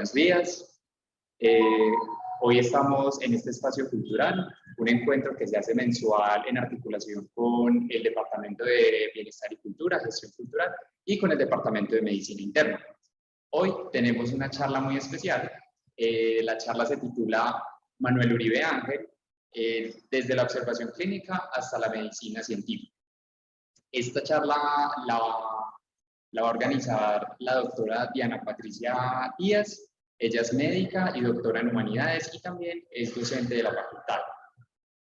buenos días. Hoy estamos en este espacio cultural, un encuentro que se hace mensual en articulación con el Departamento de Bienestar y Cultura, Gestión Cultural, y con el Departamento de Medicina Interna. Hoy tenemos una charla muy especial. La charla se titula Manuel Uribe Ángel, desde la observación clínica hasta la medicina científica. Esta charla la va a organizar la doctora Diana Patricia Díaz. Ella es médica y doctora en humanidades y también es docente de la facultad.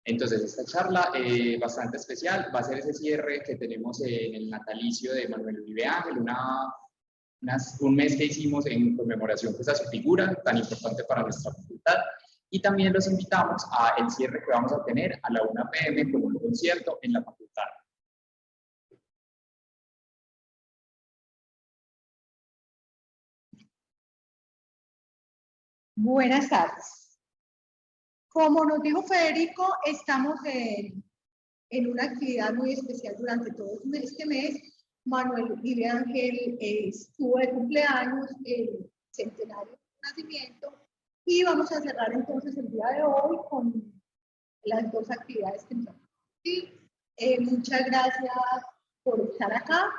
Entonces, esta charla bastante especial va a ser ese cierre que tenemos en el natalicio de Manuel Uribe Ángel, un mes que hicimos en conmemoración pues, a su figura tan importante para nuestra facultad. Y también los invitamos a el cierre que vamos a tener a la 1 p.m. con un concierto en la facultad. Buenas tardes. Como nos dijo Federico, estamos en una actividad muy especial durante todo este mes. Manuel Uribe Ángel estuvo de cumpleaños, el centenario de su nacimiento, y vamos a cerrar entonces el día de hoy con las dos actividades que nos han. Muchas gracias por estar acá.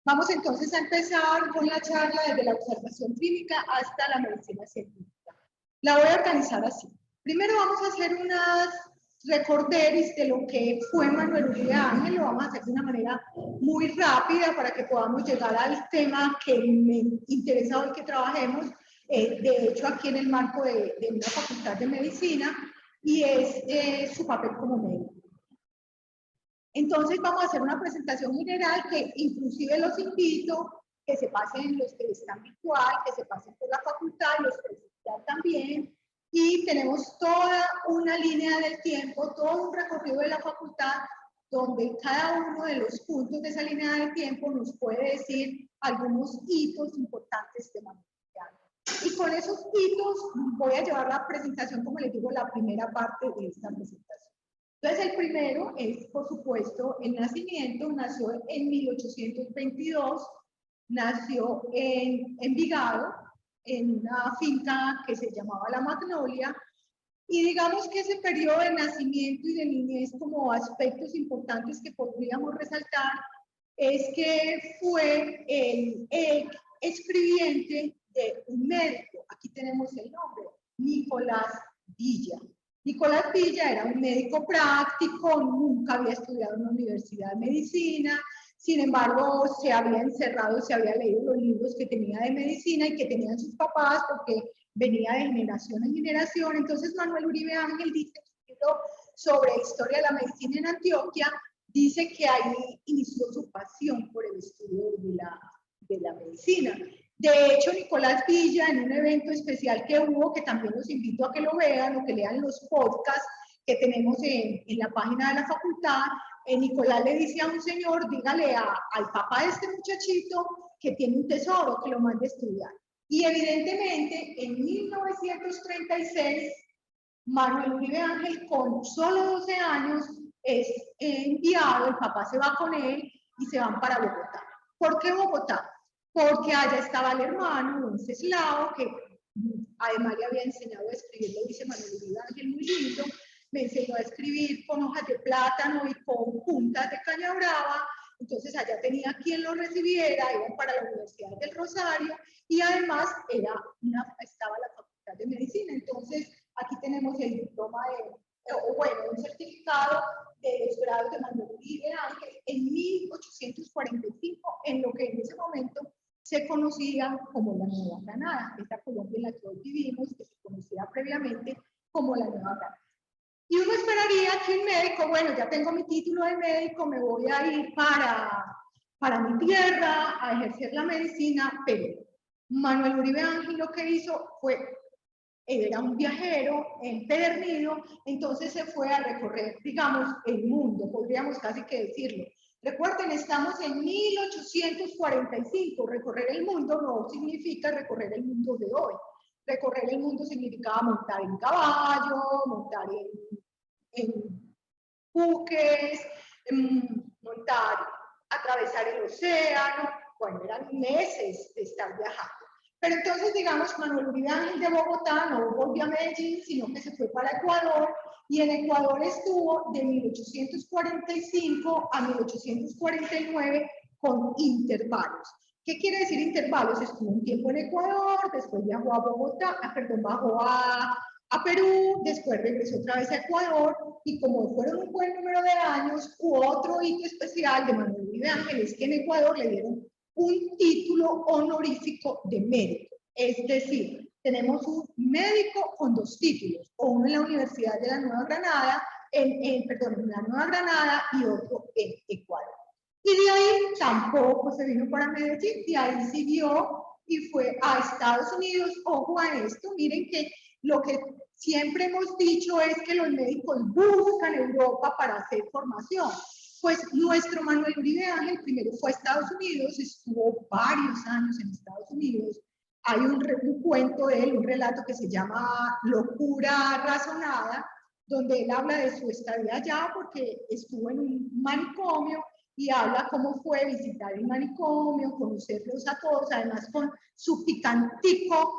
Vamos entonces a empezar con la charla desde la observación clínica hasta la medicina científica. La voy a organizar así. Primero vamos a hacer unas recorderis de lo que fue Manuel Uribe Ángel. Lo vamos a hacer de una manera muy rápida para que podamos llegar al tema que me interesa hoy que trabajemos. De hecho, aquí en el marco de una facultad de medicina, y es su papel como médico. Entonces vamos a hacer una presentación general que inclusive los invito que se pasen los que están virtual, que se pasen por la facultad, los presencial también, y tenemos toda una línea del tiempo, todo un recorrido de la facultad donde cada uno de los puntos de esa línea del tiempo nos puede decir algunos hitos importantes de Manuel Uribe Ángel. Y con esos hitos voy a llevar la presentación, como les digo, la primera parte de esta presentación. Entonces, el primero es, por supuesto, el nacimiento. Nació en 1822, nació en Envigado, en una finca que se llamaba La Magnolia, y digamos que ese periodo de nacimiento y de niñez como aspectos importantes que podríamos resaltar es que fue el escribiente de un médico. Aquí tenemos el nombre, Nicolás Villa. Nicolás Villa era un médico práctico, nunca había estudiado en una universidad de medicina, sin embargo se había encerrado, se había leído los libros que tenía de medicina y que tenían sus papás porque venía de generación en generación. Entonces Manuel Uribe Ángel dice en su libro sobre historia de la medicina en Antioquia, dice que ahí inició su pasión por el estudio de la medicina. De hecho, Nicolás Villa, en un evento especial que hubo, que también los invito a que lo vean o que lean los podcasts que tenemos en la página de la facultad, Nicolás le dice a un señor, dígale al papá de este muchachito que tiene un tesoro, que lo mande a estudiar. Y evidentemente, en 1936, Manuel Uribe Ángel, con solo 12 años, es enviado, el papá se va con él y se van para Bogotá. ¿Por qué Bogotá? Porque allá estaba el hermano, Wenceslao, que además le había enseñado a escribir, lo dice Manuel Uribe Ángel, muy lindo, me enseñó a escribir con hojas de plátano y con puntas de caña brava. Entonces allá tenía quien lo recibiera, iban para la Universidad del Rosario y además estaba la Facultad de Medicina. Entonces aquí tenemos el diploma un certificado de los grados de Manuel Uribe Ángel en 1845, en lo que en ese momento se conocía como la Nueva Granada, esta Colombia en la que hoy vivimos, que se conocía previamente como la Nueva Granada. Y uno esperaría que un médico, bueno, ya tengo mi título de médico, me voy a ir para mi tierra a ejercer la medicina, pero Manuel Uribe Ángel lo que hizo fue, él era un viajero empedernido, entonces se fue a recorrer, digamos, el mundo, podríamos casi que decirlo. Recuerden, estamos en 1845, recorrer el mundo no significa recorrer el mundo de hoy. Recorrer el mundo significaba montar en caballo, montar en buques, atravesar el océano. Bueno, eran meses de estar viajando. Pero entonces, digamos, Manuel Uribe Ángel de Bogotá no volvió a Medellín, sino que se fue para Ecuador, y en Ecuador estuvo de 1845 a 1849 con intervalos. ¿Qué quiere decir intervalos? Estuvo un tiempo en Ecuador, después viajó a Bogotá, bajó a Perú, después regresó otra vez a Ecuador, y como fueron un buen número de años, hubo otro hito especial de Manuel Uribe Ángel, es que en Ecuador le dieron un título honorífico de médico. Es decir, tenemos un médico con 2 títulos, uno en la Universidad de la Nueva Granada, en la Nueva Granada, y otro en Ecuador. Y de ahí tampoco se vino para Medellín, de ahí siguió y fue a Estados Unidos. Ojo a esto, miren que lo que siempre hemos dicho es que los médicos buscan Europa para hacer formación. Pues nuestro Manuel Uribe Ángel primero fue a Estados Unidos, estuvo varios años en Estados Unidos. Hay un cuento de él, un relato que se llama Locura Razonada, donde él habla de su estadía allá porque estuvo en un manicomio y habla cómo fue visitar el manicomio, conocerlos a todos, además con su picantico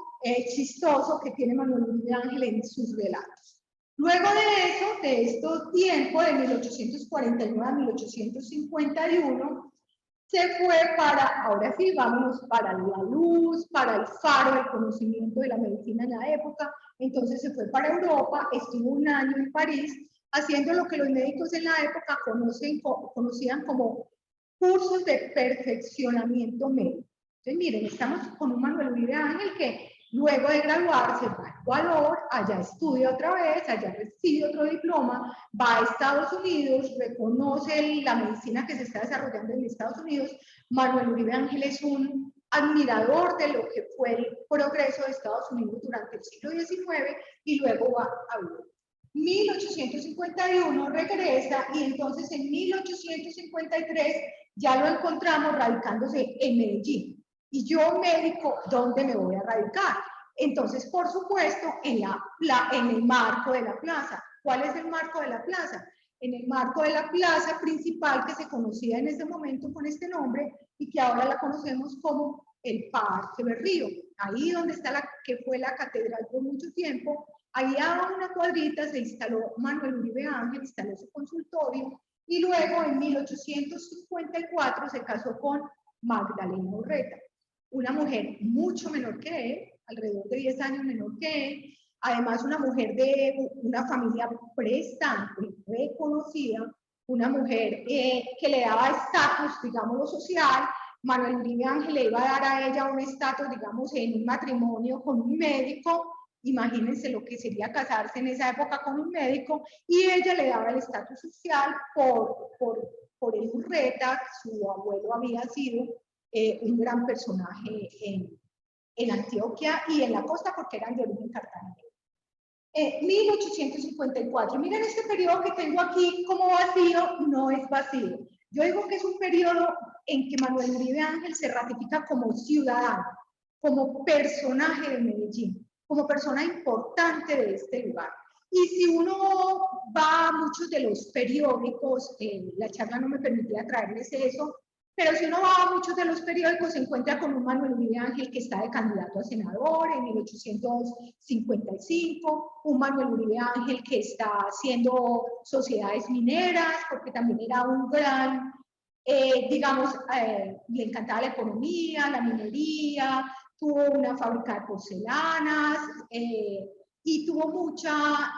chistoso que tiene Manuel Uribe Ángel en sus relatos. Luego de estos tiempos, de 1849 a 1851, se fue para, ahora sí, vámonos para la luz, para el faro del conocimiento de la medicina en la época. Entonces se fue para Europa, estuvo un año en París, haciendo lo que los médicos en la época conocían como cursos de perfeccionamiento médico. Entonces, miren, estamos con un Manuel Uribe Ángel que luego de graduarse va a Ecuador, allá estudia otra vez, allá recibe otro diploma, va a Estados Unidos, reconoce la medicina que se está desarrollando en Estados Unidos. Manuel Uribe Ángel es un admirador de lo que fue el progreso de Estados Unidos durante el siglo XIX y luego va a Europa. 1851 regresa y entonces en 1853 ya lo encontramos radicándose en Medellín. Y yo, médico, ¿dónde me voy a radicar? Entonces, por supuesto, en el marco de la plaza. ¿Cuál es el marco de la plaza? En el marco de la plaza principal que se conocía en ese momento con este nombre y que ahora la conocemos como el Parque Berrío. Ahí donde está que fue la catedral por mucho tiempo, ahí a una cuadrita se instaló Manuel Uribe Ángel, instaló su consultorio y luego en 1854 se casó con Magdalena Urreta, una mujer mucho menor que él, alrededor de 10 años menor que él, además una mujer de una familia prestante, reconocida, una mujer que le daba estatus, digámoslo, social. Manuel Uribe Ángel le iba a dar a ella un estatus, digamos, en un matrimonio con un médico. Imagínense lo que sería casarse en esa época con un médico, y ella le daba el estatus social por el Urreta. Su abuelo había sido un gran personaje en Antioquia y en la costa porque eran de origen cartagenero. 1854, miren este periodo que tengo aquí como vacío, no es vacío. Yo digo que es un periodo en que Manuel Uribe Ángel se ratifica como ciudadano, como personaje de Medellín, como persona importante de este lugar. Y si uno va a muchos de los periódicos, la charla no me permitía traerles eso, pero si uno va a muchos de los periódicos se encuentra con un Manuel Uribe Ángel que está de candidato a senador en 1855, un Manuel Uribe Ángel que está haciendo sociedades mineras, porque también era un gran, digamos, le encantaba la economía, la minería, tuvo una fábrica de porcelanas y tuvo mucha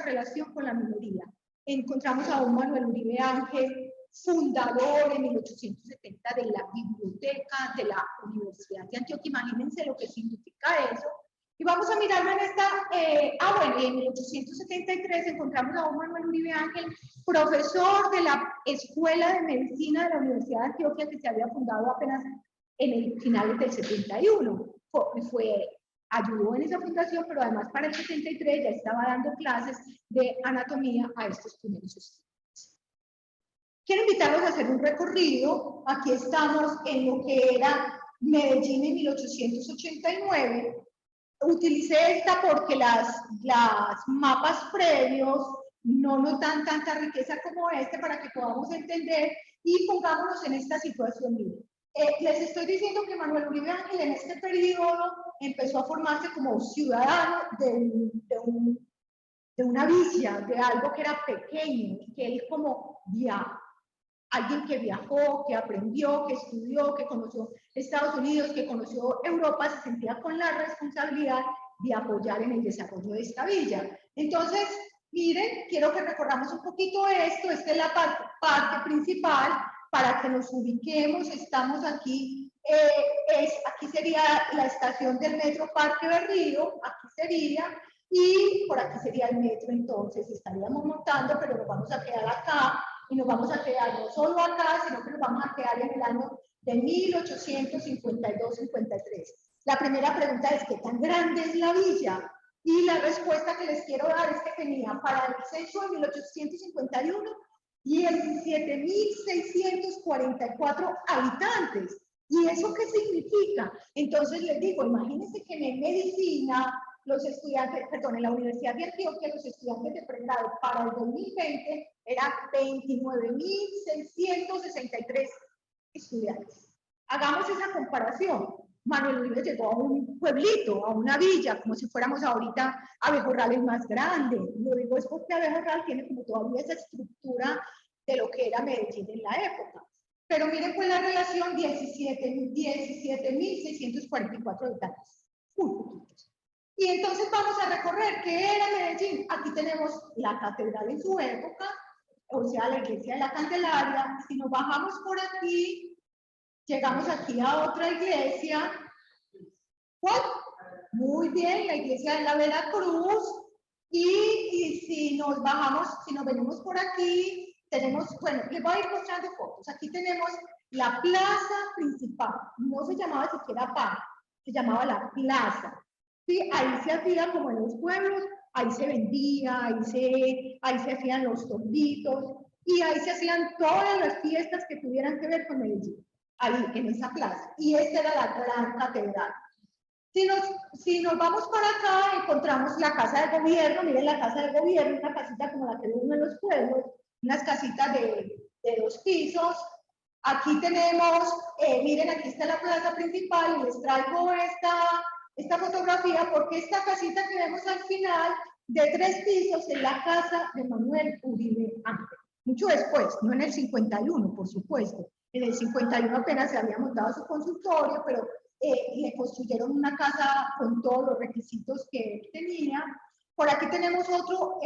relación con la minería. Encontramos a un Manuel Uribe Ángel, fundador en 1870 de la biblioteca de la Universidad de Antioquia. Imagínense lo que significa eso. Y vamos a mirarlo en esta, bueno, y en 1873 encontramos a un Manuel Uribe Ángel, profesor de la Escuela de Medicina de la Universidad de Antioquia, que se había fundado apenas en el finales del 71. Ayudó en esa fundación, pero además para el 73 ya estaba dando clases de anatomía a estos primeros estudiantes. Quiero invitarlos a hacer un recorrido. Aquí estamos en lo que era Medellín en 1889. Utilicé esta porque las mapas previos no nos dan tanta riqueza como este para que podamos entender y pongámonos en esta situación. Les estoy diciendo que Manuel Uribe Ángel en este periodo empezó a formarse como ciudadano de una villa, de algo que era pequeño, que él como alguien que viajó, que aprendió, que estudió, que conoció Estados Unidos, que conoció Europa, se sentía con la responsabilidad de apoyar en el desarrollo de esta villa. Entonces, miren, quiero que recorramos un poquito esto. Esta es la parte principal para que nos ubiquemos. Estamos aquí, aquí sería la estación del Metro Parque Berrío, aquí sería, y por aquí sería el metro. Entonces estaríamos montando, pero nos vamos a quedar acá, y nos vamos a quedar no solo acá, sino que nos vamos a quedar en el año de 1852-53. La primera pregunta es, ¿qué tan grande es la villa? Y la respuesta que les quiero dar es que tenía para el censo de 1851 17.644 habitantes. ¿Y eso qué significa? Entonces les digo, imagínense que en medicina, los estudiantes, perdón, en la Universidad de Antioquia, los estudiantes de pregrado para el 2020 eran 29.663 estudiantes. Hagamos esa comparación. Manuel Uribe llegó a un pueblito, a una villa, como si fuéramos ahorita Abejorral es más grande. Lo digo es porque Abejorral tiene como todavía esa estructura de lo que era Medellín en la época. Pero miren pues la relación, 17.644 habitantes. Muy poquitos. Y entonces vamos a recorrer qué era Medellín. Aquí tenemos la catedral en su época, o sea, la iglesia de la Candelaria. Si nos bajamos por aquí, llegamos aquí a otra iglesia. ¿Cuál? Muy bien, la iglesia de la Veracruz. Y si nos bajamos, si nos venimos por aquí, tenemos, bueno, les voy a ir mostrando fotos. Aquí tenemos la plaza principal. No se llamaba siquiera parque, se llamaba la plaza. Sí, ahí se hacía como en los pueblos, ahí se vendía, ahí se hacían los torditos, y ahí se hacían todas las fiestas que tuvieran que ver con Medellín, ahí en esa plaza. Y esta era la gran catedral. Si nos vamos por acá, encontramos la casa de gobierno. Miren la casa de gobierno, una casita como la que vemos en los pueblos, unas casitas de 2 pisos. Aquí tenemos, miren, aquí está la plaza principal, y les traigo esta fotografía porque esta casita que vemos al final, de 3 pisos, es la casa de Manuel Uribe Ángel. Mucho después, no en el 51, por supuesto. En el 51 apenas se había montado su consultorio, pero le construyeron una casa con todos los requisitos que él tenía. Por aquí tenemos otro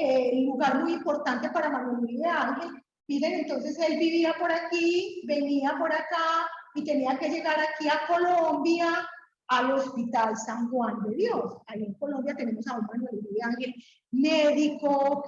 lugar muy importante para Manuel Uribe Ángel. Miren, entonces él vivía por aquí, venía por acá y tenía que llegar aquí a Colombia, al Hospital San Juan de Dios. Ahí en Colombia tenemos a un Manuel Uribe Ángel, médico,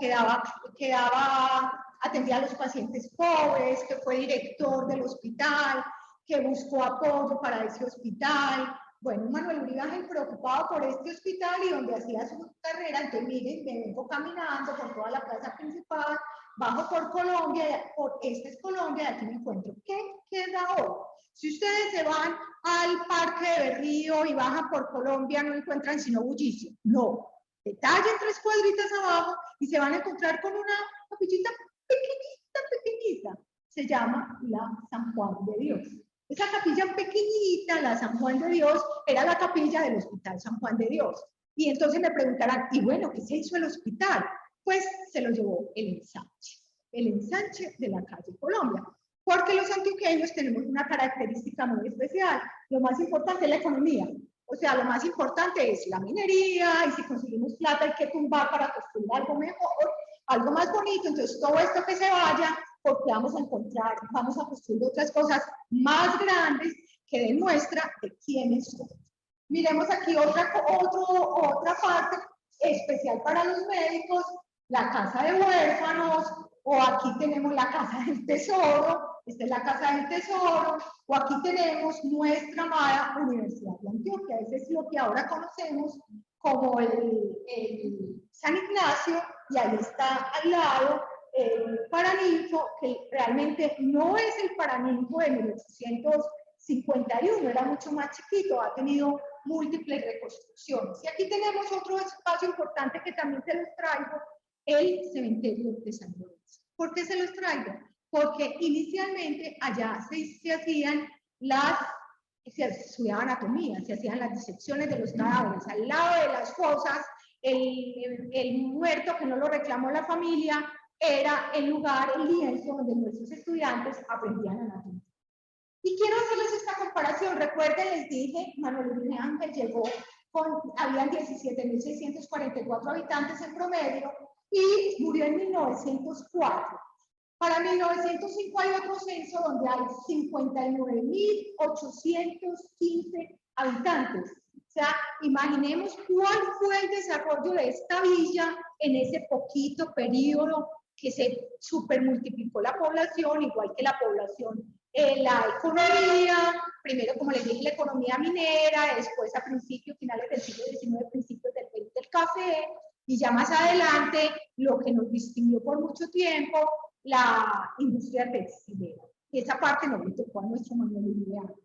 atendía a los pacientes pobres, que fue director del hospital, que buscó apoyo para ese hospital. Bueno, Manuel Uribe Ángel preocupado por este hospital y donde hacía su carrera. Entonces, miren, me vengo caminando por toda la plaza principal, bajo por Colombia, esta es Colombia, y aquí me encuentro. ¿Qué queda hoy? Si ustedes se van al Parque de Berrío y bajan por Colombia, no encuentran sino bullicio. No, detallen 3 cuadritas abajo y se van a encontrar con una capillita pequeñita. Se llama la San Juan de Dios. Esa capilla pequeñita, la San Juan de Dios, era la capilla del Hospital San Juan de Dios. Y entonces me preguntarán, y bueno, ¿qué se hizo el hospital? Pues se lo llevó el ensanche de la calle Colombia. Porque los antioqueños tenemos una característica muy especial. Lo más importante es la economía. O sea, lo más importante es la minería, y si conseguimos plata hay que tumbar para construir algo mejor, algo más bonito. Entonces, todo esto que se vaya, porque vamos a construir otras cosas más grandes que demuestra de quiénes somos. Miremos aquí otra parte especial para los médicos, la casa de huérfanos, o aquí tenemos la casa del tesoro. Esta es la casa del tesoro, o aquí tenemos nuestra amada Universidad de Antioquia. Ese es lo que ahora conocemos como el San Ignacio, y ahí está al lado el Paraninfo, que realmente no es el Paraninfo de 1851, era mucho más chiquito, ha tenido múltiples reconstrucciones. Y aquí tenemos otro espacio importante que también se los traigo, el cementerio de San Lorenzo. ¿Por qué se los traigo? Porque inicialmente allá se hacían las se estudiaba anatomía, se hacían las disecciones de los cadáveres. Al lado de las fosas, el muerto que no lo reclamó la familia era el lugar, el lienzo donde nuestros estudiantes aprendían anatomía. Y quiero hacerles esta comparación. Recuerden, les dije, Manuel Uribe Ángel llegó habían 17.644 habitantes en promedio y murió en 1904. Para 1905 hay otro censo donde hay 59.815 habitantes. O sea, imaginemos cuál fue el desarrollo de esta villa en ese poquito periodo que se supermultiplicó la población, igual que la población, la economía, primero, como les dije, la economía minera, después a principios, finales del siglo XIX, principios del XX, del café, y ya más adelante, lo que nos distinguió por mucho tiempo, la industria textilera. Y esa parte no le tocó a nuestro Manuel Uribe Ángel.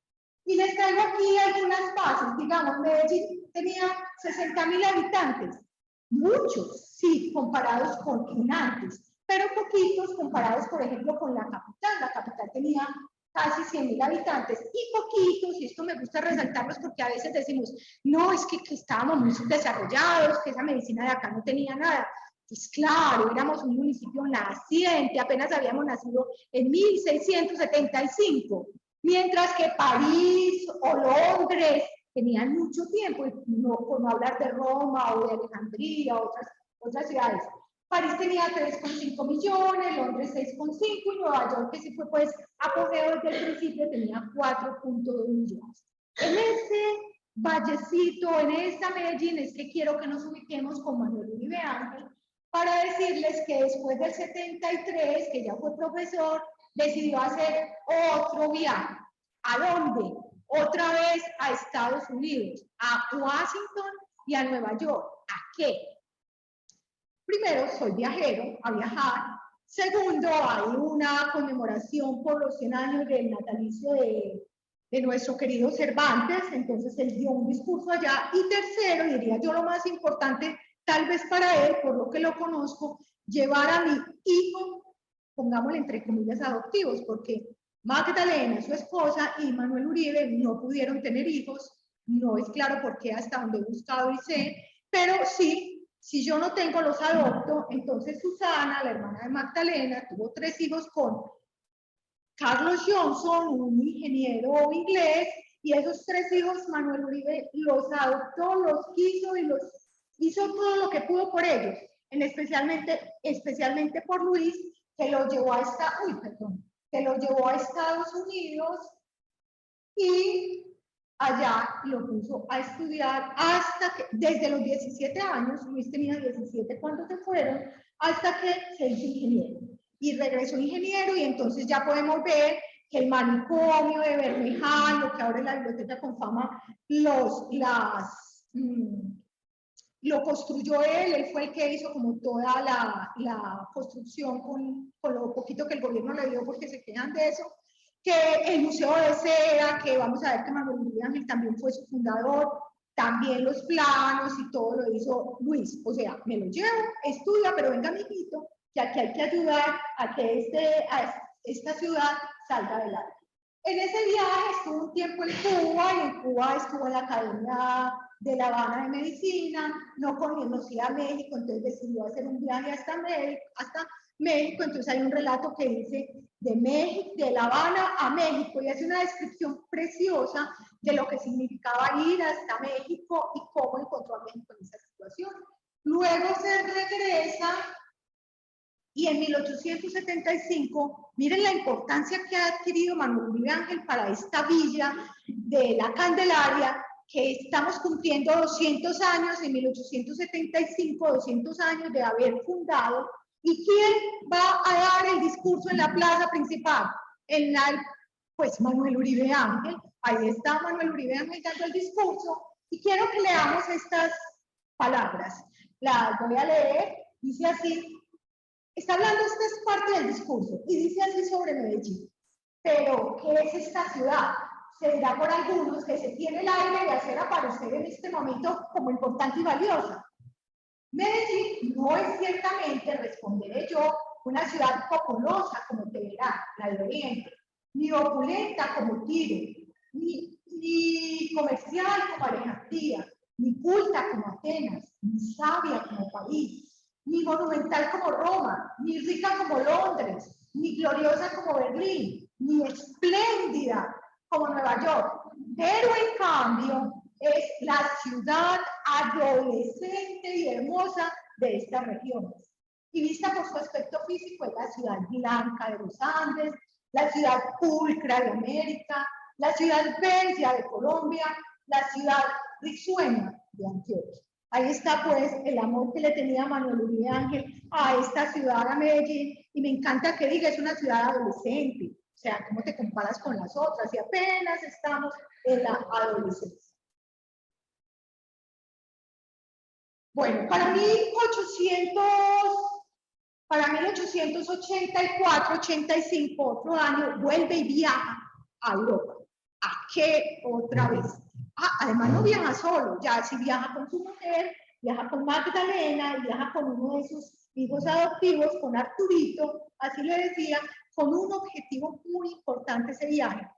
Y les traigo aquí algunas bases. Digamos, Medellín tenía 60.000 habitantes. Muchos, sí, comparados con antes, pero poquitos comparados, por ejemplo, con la capital. La capital tenía casi 100.000 habitantes y poquitos, y esto me gusta resaltarlos porque a veces decimos, no, es que estábamos muy desarrollados, que esa medicina de acá no tenía nada. Pues claro, éramos un municipio naciente, apenas habíamos nacido en 1675, mientras que París o Londres tenían mucho tiempo, no, por no hablar de Roma o de Alejandría, otras ciudades. París tenía 3,5 millones, Londres 6,5 y Nueva York, que sí fue pues apogeo desde el principio, tenía 4,2 millones. En este vallecito, en esta Medellín, es que quiero que nos ubiquemos con Manuel Uribe Ángel, para decirles que después del 73, que ya fue profesor, decidió hacer otro viaje. ¿A dónde? Otra vez a Estados Unidos, a Washington y a Nueva York. ¿A qué? Primero, soy viajero, a viajar. Segundo, hay una conmemoración por los 100 años del natalicio de nuestro querido Cervantes, entonces él dio un discurso allá. Y tercero, diría yo lo más importante, tal vez para él, por lo que lo conozco, llevar a mi hijo, pongámosle entre comillas adoptivos, porque Magdalena, su esposa, y Manuel Uribe no pudieron tener hijos, no es claro por qué hasta donde he buscado y sé, pero sí, si yo no tengo los adopto, entonces Susana, la hermana de Magdalena, tuvo 3 hijos con Carlos Johnson, un ingeniero inglés, y esos 3 hijos Manuel Uribe los adoptó, los quiso y los hizo todo lo que pudo por ellos, especialmente por Luis, que lo llevó a Estados Unidos y allá lo puso a estudiar hasta que, desde los 17 años, Luis tenía 17 cuando se fueron, hasta que se hizo ingeniero. Y regresó ingeniero y entonces ya podemos ver que el manicomio de Bermeján, lo que ahora es la biblioteca con fama, lo construyó él fue el que hizo como toda la construcción con lo poquito que el gobierno le dio porque se quejan de eso, que el Museo de Cera, que vamos a ver que Manuel Uribe Ángel también fue su fundador, también los planos y todo lo hizo Luis, o sea, me lo llevo, estudia, pero venga mijito, que aquí hay que ayudar a que esta ciudad salga adelante. En ese viaje estuvo un tiempo en Cuba, y en Cuba estuvo en la Academia de La Habana de Medicina, no conocía a México, entonces decidió hacer un viaje hasta México, entonces hay un relato que dice de La Habana a México, y hace una descripción preciosa de lo que significaba ir hasta México y cómo encontró a México en esa situación. Luego se regresa y en 1875, miren la importancia que ha adquirido Manuel Uribe Ángel para esta villa de la Candelaria, que estamos cumpliendo 200 años, en 1875, 200 años de haber fundado. ¿Y quién va a dar el discurso en la plaza principal? Pues Manuel Uribe Ángel. Ahí está Manuel Uribe Ángel dando el discurso. Y quiero que leamos estas palabras. Las voy a leer. Dice así. Está hablando, esta es parte del discurso, y dice así sobre Medellín. Pero, ¿qué es esta ciudad? Se dirá por algunos que se tiene el aire de hacer aparecer en este momento como importante y valiosa. Medellín no es ciertamente, responderé yo, una ciudad populosa como Teherán, la de Oriente, ni opulenta como Tiro, ni ni comercial como Alejandría, ni culta como Atenas, ni sabia como París, ni monumental como Roma, ni rica como Londres, ni gloriosa como Berlín, ni espléndida como Nueva York. Pero en cambio es la ciudad adolescente y hermosa de estas regiones. Y vista por su aspecto físico es la ciudad blanca de los Andes, la ciudad pulcra de América, la ciudad bella de Colombia, la ciudad risueña de Antioquia. Ahí está pues el amor que le tenía Manuel Uribe Ángel a esta ciudad, a Medellín, y me encanta que diga, es una ciudad adolescente, o sea, ¿cómo te comparas con las otras? Y apenas estamos en la adolescencia. Bueno, para 1884-85, otro año, vuelve y viaja a Europa. ¿A qué otra vez? Además no viaja solo, ya si viaja con su mujer, viaja con Magdalena, y viaja con uno de sus hijos adoptivos, con Arturito, así le decía, con un objetivo muy importante ese viaje.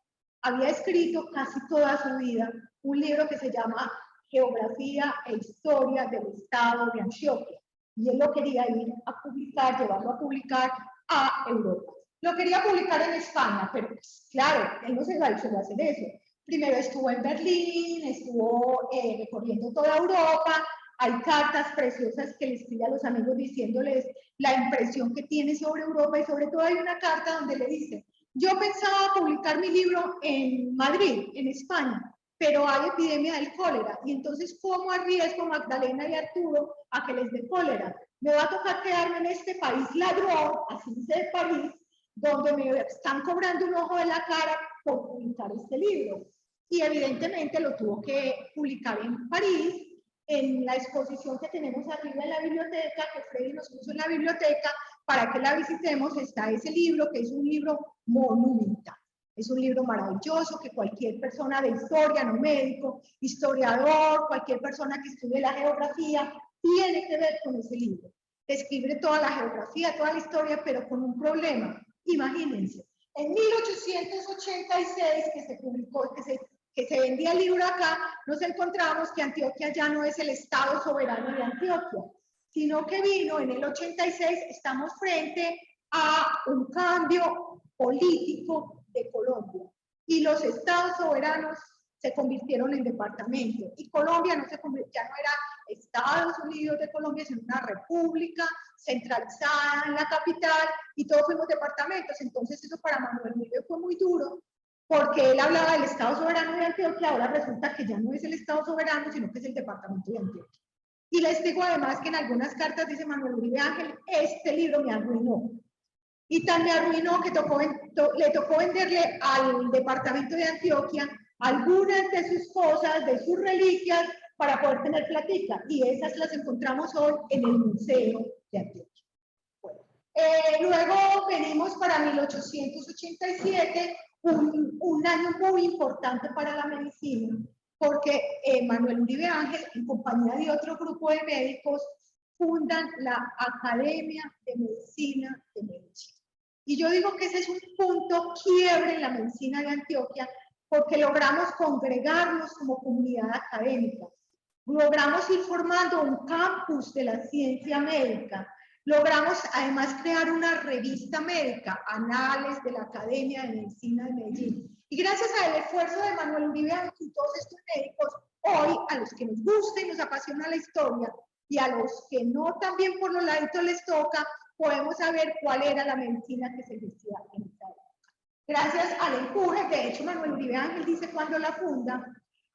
Había escrito casi toda su vida un libro que se llama Geografía e Historia del Estado de Antioquia. Y él lo quería ir a publicar, llevarlo a publicar a Europa. Lo quería publicar en España, pero claro, él no se va a hacer eso. Primero estuvo en Berlín, estuvo recorriendo toda Europa. Hay cartas preciosas que le escribe a los amigos diciéndoles la impresión que tiene sobre Europa, y sobre todo hay una carta donde le dice: yo pensaba publicar mi libro en Madrid, en España, pero hay epidemia del cólera, y entonces ¿cómo arriesgo Magdalena y Arturo a que les dé cólera? Me va a tocar quedarme en este país ladrón, así dice París, donde me están cobrando un ojo de la cara por publicar este libro. Y evidentemente lo tuvo que publicar en París, en la exposición que tenemos arriba en la biblioteca, que Freddy nos puso en la biblioteca para que la visitemos. Está ese libro, que es un libro monumental. Es un libro maravilloso que cualquier persona de historia, no médico, historiador, cualquier persona que estudie la geografía, tiene que ver con ese libro. Describe toda la geografía, toda la historia, pero con un problema. Imagínense, en 1886 que se publicó, que se vendía el libro acá, nos encontramos que Antioquia ya no es el estado soberano de Antioquia, sino que vino en el 86, estamos frente a un cambio político de Colombia, y los estados soberanos se convirtieron en departamentos, y Colombia no se convirtió, ya no era Estados Unidos de Colombia, sino una república centralizada en la capital, y todos fuimos departamentos. Entonces eso para Manuel Uribe fue muy duro, porque él hablaba del Estado soberano de Antioquia, ahora resulta que ya no es el Estado soberano, sino que es el departamento de Antioquia. Y les digo además que en algunas cartas dice Manuel Uribe Ángel: este libro me arruinó. Y tan me arruinó que le tocó venderle al departamento de Antioquia algunas de sus cosas, de sus reliquias, para poder tener platica. Y esas las encontramos hoy en el Museo de Antioquia. Bueno, luego venimos para 1887, un año muy importante para la medicina, porque Manuel Uribe Ángel, en compañía de otro grupo de médicos, fundan la Academia de Medicina de Medellín. Y yo digo que ese es un punto quiebre en la medicina de Antioquia, porque logramos congregarnos como comunidad académica, logramos ir formando un campus de la ciencia médica, logramos además crear una revista médica, Anales de la Academia de Medicina de Medellín. Y gracias al esfuerzo de Manuel Uribe Ángel y todos estos médicos, hoy a los que nos gusta y nos apasiona la historia, y a los que no también por los laditos les toca, podemos saber cuál era la medicina que se ejercía en esta época. Gracias al empuje, de hecho Manuel Uribe Ángel dice cuando la funda,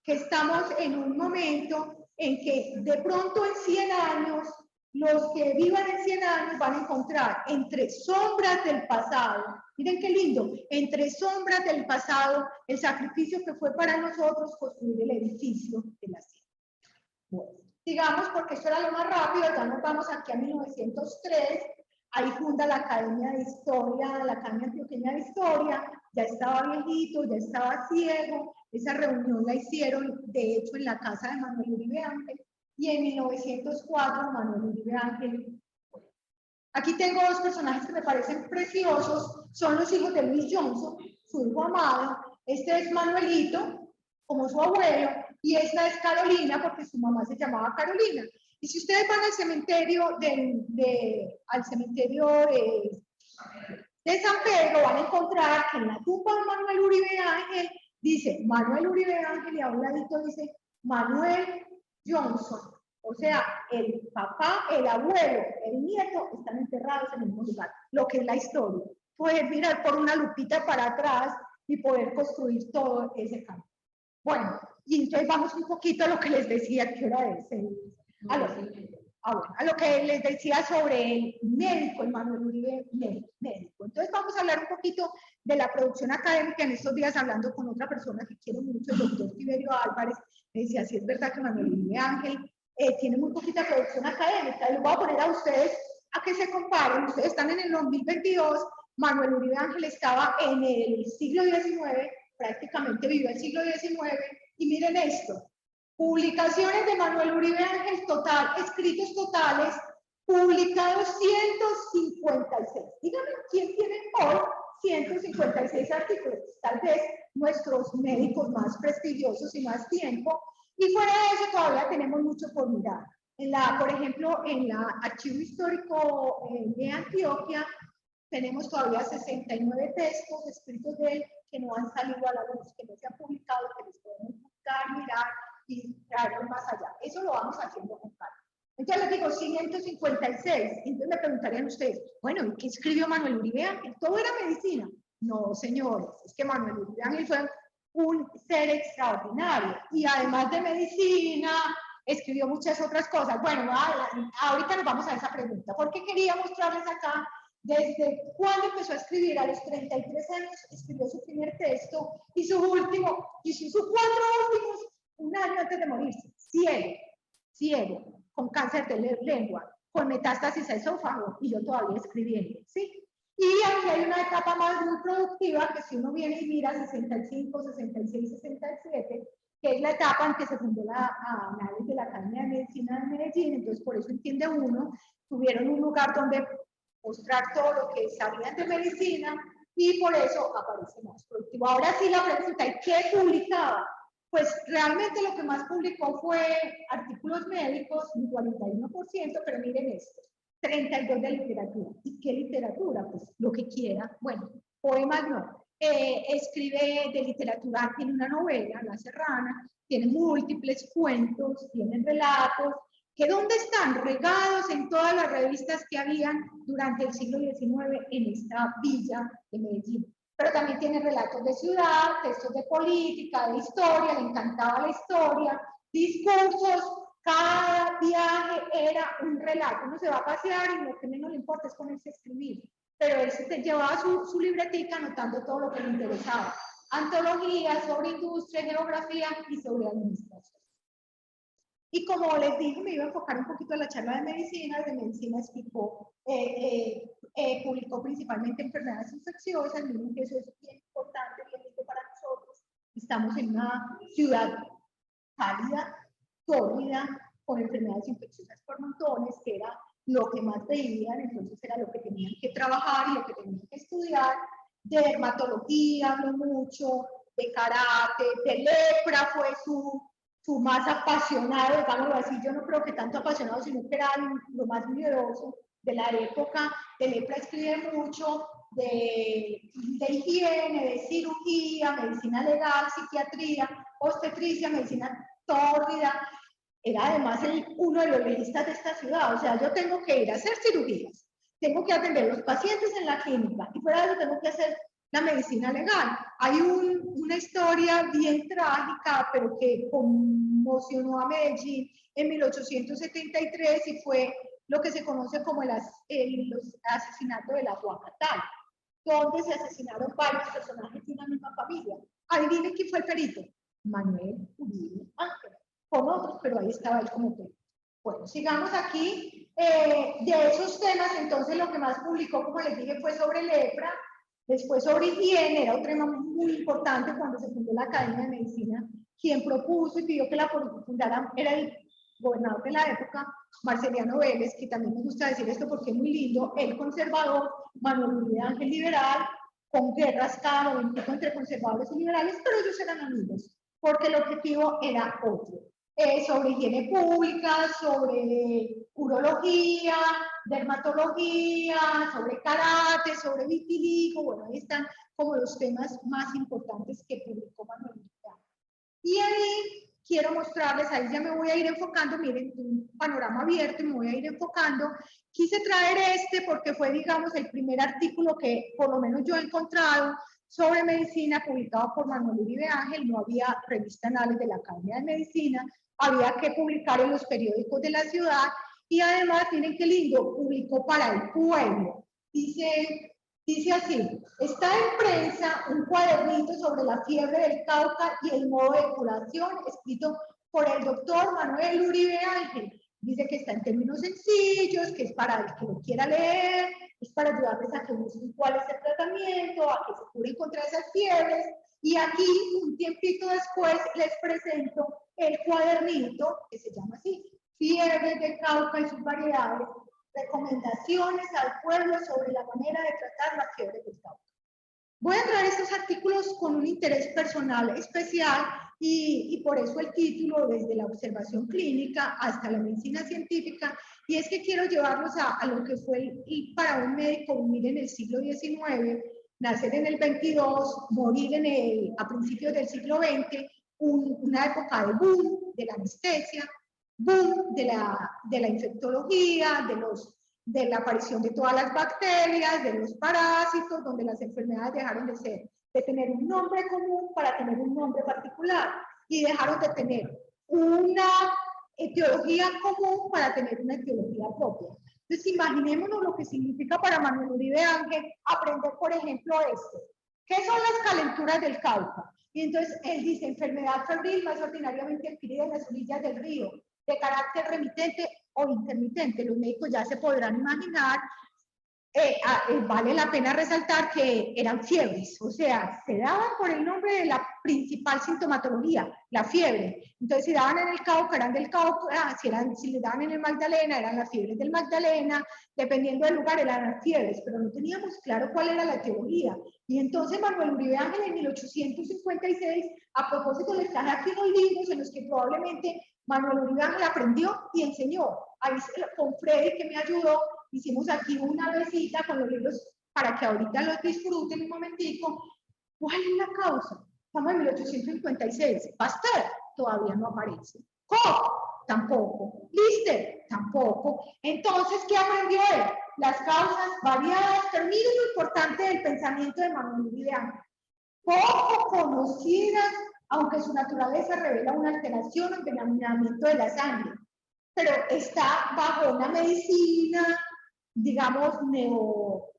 que estamos en un momento en que de pronto en 100 años, los que vivan en 100 años van a encontrar entre sombras del pasado, miren qué lindo, entre sombras del pasado, el sacrificio que fue para nosotros construir el edificio de la ciencia. Bueno, digamos, porque esto era lo más rápido, ya nos vamos aquí a 1903, ahí funda la Academia de Historia, la Academia Antioqueña de Historia, ya estaba viejito, ya estaba ciego, esa reunión la hicieron, de hecho, en la casa de Manuel Uribe Ángel, y en 1904 Manuel Uribe Ángel. Aquí tengo dos personajes que me parecen preciosos, son los hijos de Luis Johnson, su hijo amado. Este es Manuelito, como su abuelo, y esta es Carolina porque su mamá se llamaba Carolina. Y si ustedes van al cementerio de San Pedro, van a encontrar que en la tumba de Manuel Uribe Ángel dice Manuel Uribe Ángel y a un ladito dice Manuel Johnson. O sea, el papá, el abuelo, el nieto están enterrados en el mismo lugar, lo que es la historia. Pueden mirar por una lupita para atrás y poder construir todo ese campo. Bueno, y entonces vamos un poquito a lo que les decía, ¿qué hora es? A lo que les decía sobre el médico, el Manuel Uribe médico. Entonces vamos a hablar un poquito de la producción académica. En estos días hablando con otra persona que quiero mucho, el doctor Tiberio Álvarez, me decía, sí es verdad que Manuel Uribe Ángel tiene muy poquita producción académica. Les voy a poner a ustedes a que se comparen. Ustedes están en el 2022, Manuel Uribe Ángel estaba en el siglo XIX, prácticamente vivió el siglo XIX, y miren esto. Publicaciones de Manuel Uribe Ángel total, escritos totales, publicados 156. Díganme quién tiene hoy 156 artículos. Tal vez nuestros médicos más prestigiosos y más tiempo. Y fuera de eso todavía tenemos mucho por mirar. Por ejemplo, en la Archivo Histórico de Antioquia tenemos todavía 69 textos escritos de él que no han salido a la luz, que no se han publicado, que les podemos buscar, mirar y traerlos más allá. Eso lo vamos haciendo con calma. Entonces les digo 156. Entonces me preguntarían ustedes, bueno, ¿y qué escribió Manuel Uribe Ángel? ¿Todo era medicina? No, señores, es que Manuel Uribe Ángel fue un ser extraordinario y además de medicina escribió muchas otras cosas. Bueno, ahorita nos vamos a esa pregunta, porque quería mostrarles acá desde cuando empezó a escribir. A los 33 años escribió su primer texto y sus cuatro últimos, un año antes de morirse, ciego, con cáncer de lengua, con metástasis a esófago, y yo todavía escribiendo, ¿sí? Y aquí hay una etapa más muy productiva, que si uno viene y mira 65, 66, 67, que es la etapa en que se fundó la ANAVES de la Academia de Medicina de Medellín. Entonces por eso entiende uno, tuvieron un lugar donde mostrar todo lo que sabían de medicina, y por eso aparece más productivo. Ahora sí la pregunta, ¿y qué publicaba? Pues realmente lo que más publicó fue artículos médicos, un 41%, pero miren esto, 32 de literatura. ¿Y qué literatura? Pues lo que quiera. Bueno, poemas no. Escribe de literatura, tiene una novela, La Serrana, tiene múltiples cuentos, tiene relatos, que ¿dónde están? Regados en todas las revistas que habían durante el siglo XIX en esta villa de Medellín. Pero también tiene relatos de ciudad, textos de política, de historia, le encantaba la historia, discursos, cada viaje era un relato. Uno se va a pasear y lo que menos le importa es ponerse a escribir, pero él se llevaba su libretica anotando todo lo que le interesaba. Antologías sobre industria, geografía y sobre administración. Y como les digo, me iba a enfocar un poquito en la charla de medicina explicó, publicó principalmente enfermedades infecciosas. Miren que eso es bien importante, bien lindo para nosotros. Estamos en una ciudad cálida, tórrida, con enfermedades infecciosas por montones, que era lo que más veían, entonces era lo que tenían que trabajar y lo que tenían que estudiar. De dermatología habló mucho, de karate, de lepra fue su más apasionado, digámoslo así. Yo no creo que tanto apasionado, sino que era lo más miedoso de la época. De lepra escribe mucho, de higiene, de cirugía, medicina legal, psiquiatría, obstetricia, medicina tórrida. Era además uno de los legistas de esta ciudad. O sea, yo tengo que ir a hacer cirugías, tengo que atender a los pacientes en la clínica, y fuera de eso tengo que hacer la medicina legal. Hay una historia bien trágica, pero que conmocionó a Medellín en 1873, y fue lo que se conoce como el asesinato de la Huacatal, donde se asesinaron varios personajes de una misma familia. Adivinen quién fue el perito. Manuel Uribe Ángel, con otros, pero ahí estaba él como perito. Bueno, sigamos aquí. De esos temas, entonces lo que más publicó, como les dije, fue sobre lepra. Después sobre higiene, era un tema muy importante cuando se fundó la Academia de Medicina. Quien propuso y pidió que la fundaran era el gobernador de la época, Marceliano Vélez, que también me gusta decir esto porque es muy lindo, el conservador, Manuel Uribe Ángel liberal, con guerras cada momento entre conservadores y liberales, pero ellos eran amigos. porque el objetivo era otro. Sobre higiene pública, sobre urología, dermatología, sobre karate, sobre vitiligo, bueno, ahí están como los temas más importantes que publicó Manuel Uribe. Y ahí quiero mostrarles, ahí ya me voy a ir enfocando, miren, un panorama abierto y me voy a ir enfocando. Quise traer este porque fue, digamos, el primer artículo que por lo menos yo he encontrado sobre medicina publicado por Manuel Uribe Ángel. No había revista anales de la Academia de Medicina, había que publicar en los periódicos de la ciudad y además, miren qué lindo, publicó para el pueblo. Dice así, está en prensa un cuadernito sobre la fiebre del Cauca y el modo de curación, escrito por el doctor Manuel Uribe Ángel. Dice que está en términos sencillos, que es para el que lo quiera leer, es para ayudarles a que busquen cuál es el tratamiento, a que se curen contra esas fiebres. Y aquí, un tiempito después, les presento el cuadernito, que se llama así, Fiebre del Cauca y sus variedades, recomendaciones al pueblo sobre la manera de tratar la fiebre del Cauca. Voy a traer estos artículos con un interés personal especial y por eso el título, desde la observación clínica hasta la medicina científica, y es que quiero llevarlos a lo que fue para un médico vivir en el siglo XIX, nacer en el 22, morir a principios del siglo XX, una época de boom de la anestesia, boom de la infectología, de la aparición de todas las bacterias, de los parásitos, donde las enfermedades dejaron de tener un nombre común para tener un nombre particular y dejaron de tener una etiología común para tener una etiología propia. Entonces, imaginémonos lo que significa para Manuel Uribe Ángel aprender, por ejemplo, esto. ¿Qué son las calenturas del Cauca? Y entonces él dice, enfermedad febril más ordinariamente adquirida en las orillas del río, de carácter remitente o intermitente. Los médicos ya se podrán imaginar, vale la pena resaltar que eran fiebres, o sea, se daban por el nombre de la principal sintomatología, la fiebre. Entonces, si daban en el Cauca, eran del Cauca, si le daban en el Magdalena, eran las fiebres del Magdalena, dependiendo del lugar, eran las fiebres, pero no teníamos claro cuál era la etiología. Y entonces Manuel Uribe Ángel en 1856, a propósito, les traje aquí unos libros en los que probablemente Manuel Uribe Ángel aprendió y enseñó. Ahí con Freddy, que me ayudó, hicimos aquí una besita con los libros para que ahorita los disfruten un momentico. ¿Cuál es la causa? Estamos en 1856. Pasteur todavía no aparece. Koch tampoco. Lister tampoco. Entonces, ¿qué aprendió él? Las causas variadas. Pero miren lo importante del pensamiento de Manuel Uribe Ángel. Poco conocidas, aunque su naturaleza revela una alteración o envenenamiento de la sangre, pero está bajo una medicina, digamos,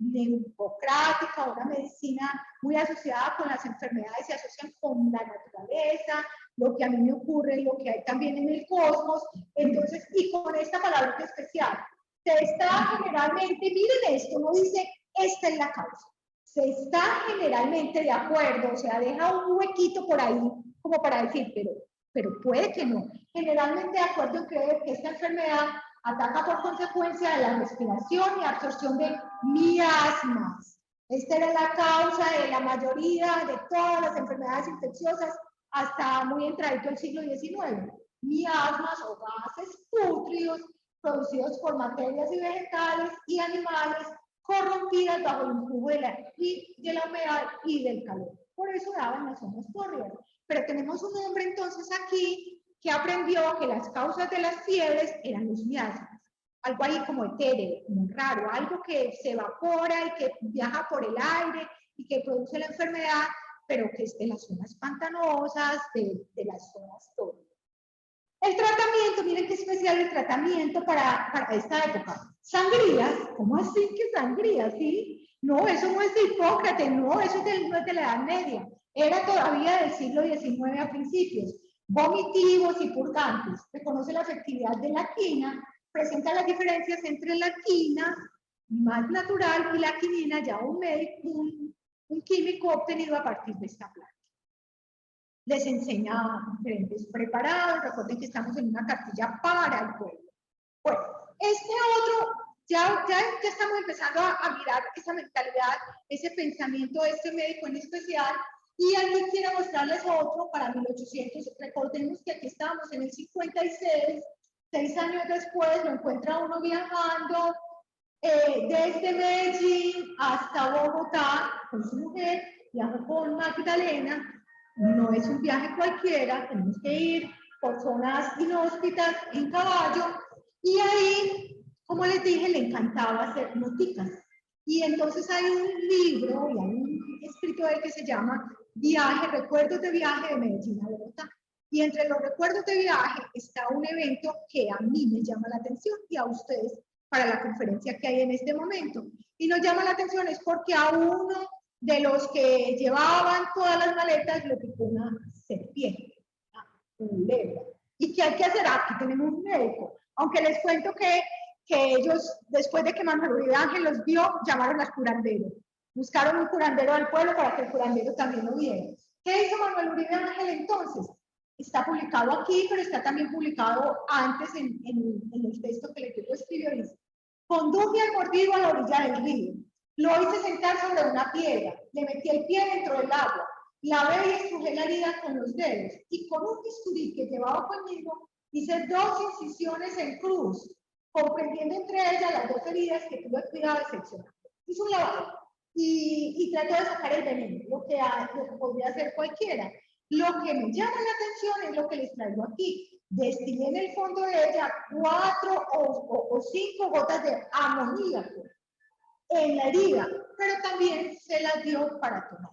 neopocrática, una medicina muy asociada con las enfermedades, se asocian con la naturaleza, lo que a mí me ocurre, lo que hay también en el cosmos. Entonces, y con esta palabra especial, se está generalmente, miren esto, no dice, esta es la causa. Se está generalmente de acuerdo, o sea, deja un huequito por ahí como para decir, pero puede que no. Generalmente de acuerdo en creer que esta enfermedad ataca por consecuencia de la respiración y absorción de miasmas. Esta era la causa de la mayoría de todas las enfermedades infecciosas hasta muy entradito el siglo XIX. Miasmas o gases pútridos producidos por materias y vegetales y animales corrompidas bajo el influjo de la humedad y del calor. Por eso daban las zonas tórridas. Pero tenemos un hombre entonces aquí que aprendió que las causas de las fiebres eran los miasmas. Algo ahí como etéreo, como raro, algo que se evapora y que viaja por el aire y que produce la enfermedad, pero que es de las zonas pantanosas, de las zonas tórridas. El tratamiento, miren qué especial el tratamiento para esta época. Sangrías, ¿cómo así que sangrías? ¿Sí? No, eso no es de Hipócrates, no, eso no es de la Edad Media. Era todavía del siglo XIX a principios. Vomitivos y purgantes. Reconoce la efectividad de la quina, presenta las diferencias entre la quina más natural y la quinina, ya un químico obtenido a partir de esta planta. Les enseña diferentes preparados. Recuerden que estamos en una cartilla para el pueblo. Bueno, este otro, ya estamos empezando a mirar esa mentalidad, ese pensamiento de este médico en especial, Y aquí quiero mostrarles otro para 1800. Recordemos que aquí estamos en el 56, 6 años después lo encuentra uno viajando desde Medellín hasta Bogotá con su mujer, viajó con Magdalena. No es un viaje cualquiera, tenemos que ir por zonas inhóspitas en caballo, y ahí, como les dije, le encantaba hacer noticas. Y entonces hay un libro y hay un escrito de él que se llama Recuerdos de viaje de Medellín a Bogotá. Y entre los recuerdos de viaje está un evento que a mí me llama la atención y a ustedes para la conferencia que hay en este momento. Y nos llama la atención es porque a uno de los que llevaban todas las maletas lo picó una serpiente, una culebra. ¿Y qué hay que hacer? Aquí tenemos un médico. Aunque les cuento que ellos, después de que Manuel Uribe Ángel los vio, llamaron al curandero. Buscaron un curandero del pueblo para que el curandero también lo viera. ¿Qué hizo Manuel Uribe Ángel entonces? Está publicado aquí, pero está también publicado antes en el texto que el equipo escribió. Dice: conduje al mordido a la orilla del río. Lo hice sentar sobre una piedra. Le metí el pie dentro del agua. Lavé y estrujé la herida con los dedos. Y con un bisturí que llevaba conmigo, hice 2 incisiones en cruz, comprendiendo entre ellas las 2 heridas que tuve cuidado de seccionar. Hizo un lavado y trató de sacar el veneno, lo que podría hacer cualquiera. Lo que me llama la atención es lo que les traigo aquí. Destilé en el fondo de ella 4 o 5 gotas de amoníaco en la herida, pero también se las dio para tomar.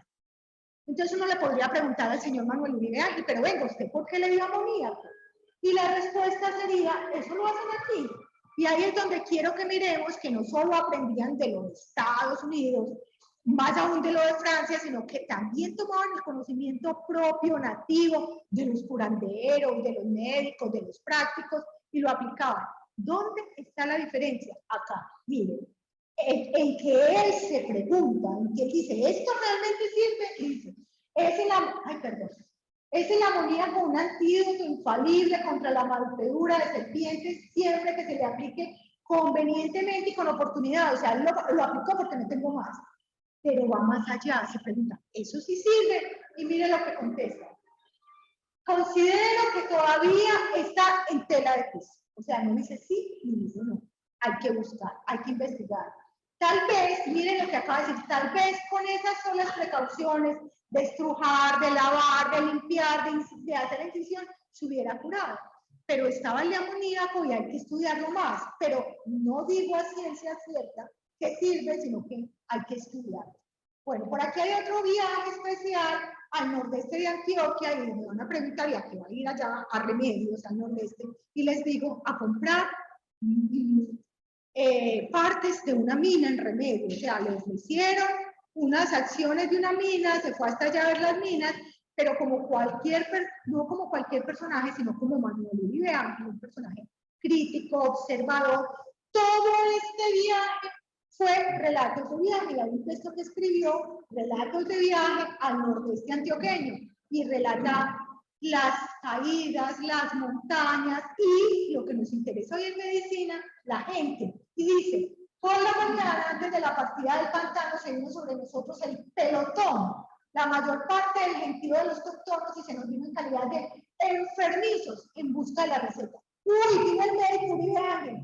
Entonces uno le podría preguntar al señor Manuel Uribe Ángel, pero venga, ¿usted por qué le dio amoníaco? Y la respuesta sería: eso lo hacen aquí. Y ahí es donde quiero que miremos que no solo aprendían de los Estados Unidos, más aún de lo de Francia, sino que también tomaban el conocimiento propio, nativo, de los curanderos, de los médicos, de los prácticos, y lo aplicaban. ¿Dónde está la diferencia? Acá, miren. En que él se pregunta, en que dice, ¿esto realmente sirve? Y dice, es el amoníaco un antídoto infalible contra la mordedura de serpientes siempre que se le aplique convenientemente y con oportunidad. O sea, lo aplicó porque no tengo más. Pero va más allá, se pregunta, ¿eso sí sirve? Y mire lo que contesta. Considero que todavía está en tela de juicio. O sea, no dice sí ni dice no. Hay que buscar, hay que investigar. Tal vez, miren lo que acaba de decir, tal vez con esas solas precauciones de estrujar, de lavar, de limpiar, de hacer la incisión, se hubiera curado. Pero estaba el amoníaco y hay que estudiarlo más. Pero no digo a ciencia cierta que sirve, sino que hay que estudiarlo. Bueno, por aquí hay otro viaje especial al nordeste de Antioquia y me van a preguntar, ¿y a qué va a ir allá a Remedios, al nordeste? Y les digo, a comprar partes de una mina en Remedios. O sea, les hicieron unas acciones de una mina, se fue hasta allá a ver las minas, pero como no como cualquier personaje, sino como Manuel Uribe Ángel, un personaje crítico, observador. Todo este viaje fue relatos de viaje, y hay un texto que escribió, relatos de viaje al nordeste antioqueño, y relata las caídas, las montañas y lo que nos interesa hoy en medicina, la gente. Y dice, por la mañana, antes de la partida del pantano, se vino sobre nosotros el pelotón, la mayor parte del gentío de los doctores, y se nos vino en calidad de enfermizos en busca de la receta. Uy, vino el médico Uribe Ángel,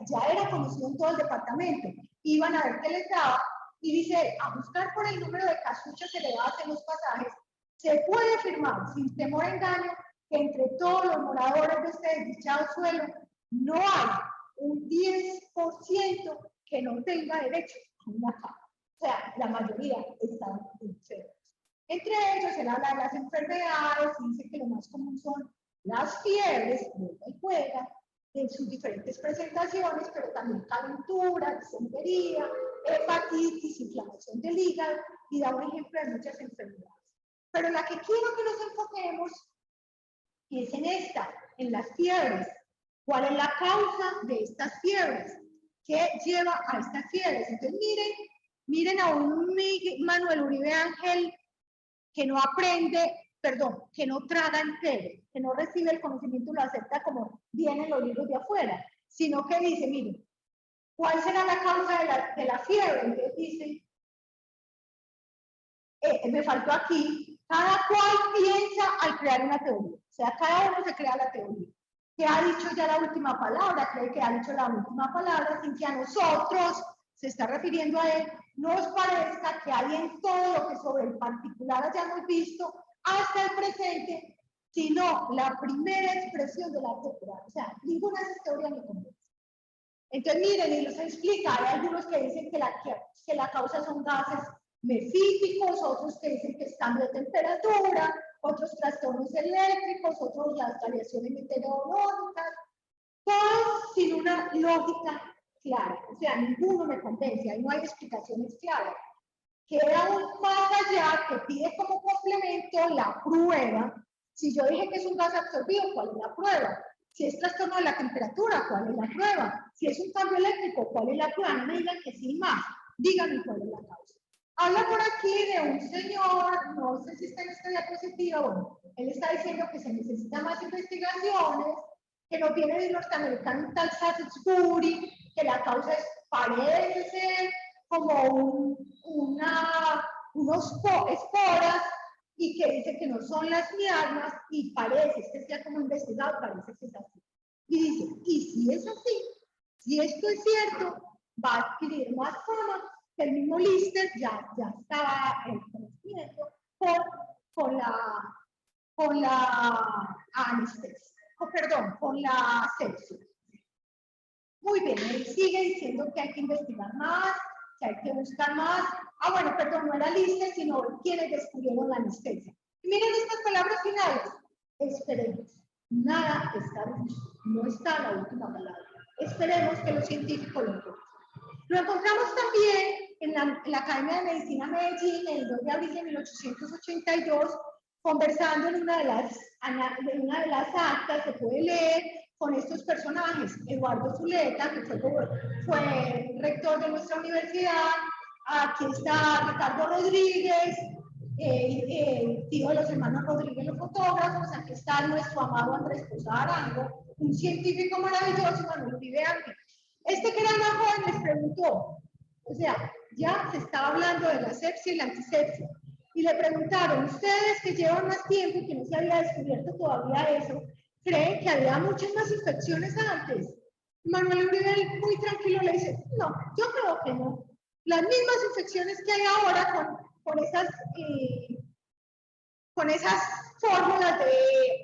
ya era conocido en todo el departamento, iban a ver qué les daba, y dice, a buscar por el número de casuchas elevadas en los pasajes, se puede afirmar, sin temor a engaño, que entre todos los moradores de este desdichado suelo, no hay un 10% que no tenga derecho a una cama. O sea, la mayoría están enfermos. Entre ellos, él habla de las enfermedades y dice que lo más común son las fiebres, vuelta y juega, en sus diferentes presentaciones, pero también calentura, disentería, hepatitis, inflamación del hígado, y da un ejemplo de muchas enfermedades. Pero la que quiero que nos enfoquemos es en esta, en las fiebres. ¿Cuál es la causa de estas fiebres? ¿Qué lleva a estas fiebres? Entonces miren a un Manuel Uribe Ángel que no aprende, que no traga entero, que no recibe el conocimiento y lo acepta como vienen los libros de afuera, sino que dice, miren, ¿cuál será la causa de la fiebre? Entonces dice, me faltó aquí, Cada cual piensa al crear una teoría. O sea, cada uno se crea la teoría. ¿Qué ha dicho ya la última palabra? Cree que ha dicho la última palabra sin que a nosotros, se está refiriendo a él, nos parezca que hay en todo lo que sobre el particular hayamos visto hasta el presente, sino la primera expresión de la teoría. O sea, ninguna de esas teorías me convence. Entonces, miren, y los explica, hay algunos que dicen que la causa son gases mefíticos, otros que dicen que es cambio de temperatura, otros trastornos eléctricos, otros las variaciones meteorológicas, todos sin una lógica clara. O sea, ninguno me convence, ahí no hay explicaciones claras. Queda aún más allá que pide como complemento la prueba. Si yo dije que es un gas absorbido, ¿cuál es la prueba? Si es trastorno de la temperatura, ¿cuál es la prueba? Si es un cambio eléctrico, ¿cuál es la prueba? No me digan que sí más, díganme cuál es la causa. Habla por aquí de un señor, no sé si está en esta diapositiva, bueno, él está diciendo que se necesitan más investigaciones, que no viene de norteamericano tal Salisbury, que la causa es, parece ser como unos esporas, y que dice que no son las miasmas, y parece, es que sea como investigado, parece que es así. Y dice, y si es así, si esto es cierto, va a adquirir más fama, que el mismo Lister ya estaba en conocimiento con la anestesia, perdón, con la sepsis. Muy bien, él sigue diciendo que hay que investigar más, que hay que buscar más. Ah, bueno, perdón, no era Lister, sino quienes descubrieron la anestesia. Y miren estas palabras finales. Esperemos. Nada está dicho. No está la última palabra. Esperemos que los científicos lo encuentren. Lo encontramos también en la Academia de Medicina Medellín, el 2 de abril de 1882, conversando en una de las actas, se puede leer, con estos personajes. Eduardo Zuleta, que fue rector de nuestra universidad. Aquí está Ricardo Rodríguez, tío de los hermanos Rodríguez, los fotógrafos. Aquí está nuestro amado Andrés Posada Arango, un científico maravilloso, Manuel Uribe Ángel. Este que era más joven les preguntó, o sea, ya se estaba hablando de la sepsia y la antisepsia, y le preguntaron, ustedes que llevan más tiempo y que no se había descubierto todavía eso, ¿creen que había muchas más infecciones antes? Manuel Uribe muy tranquilo le dice, no, yo creo que no. Las mismas infecciones que hay ahora con esas fórmulas de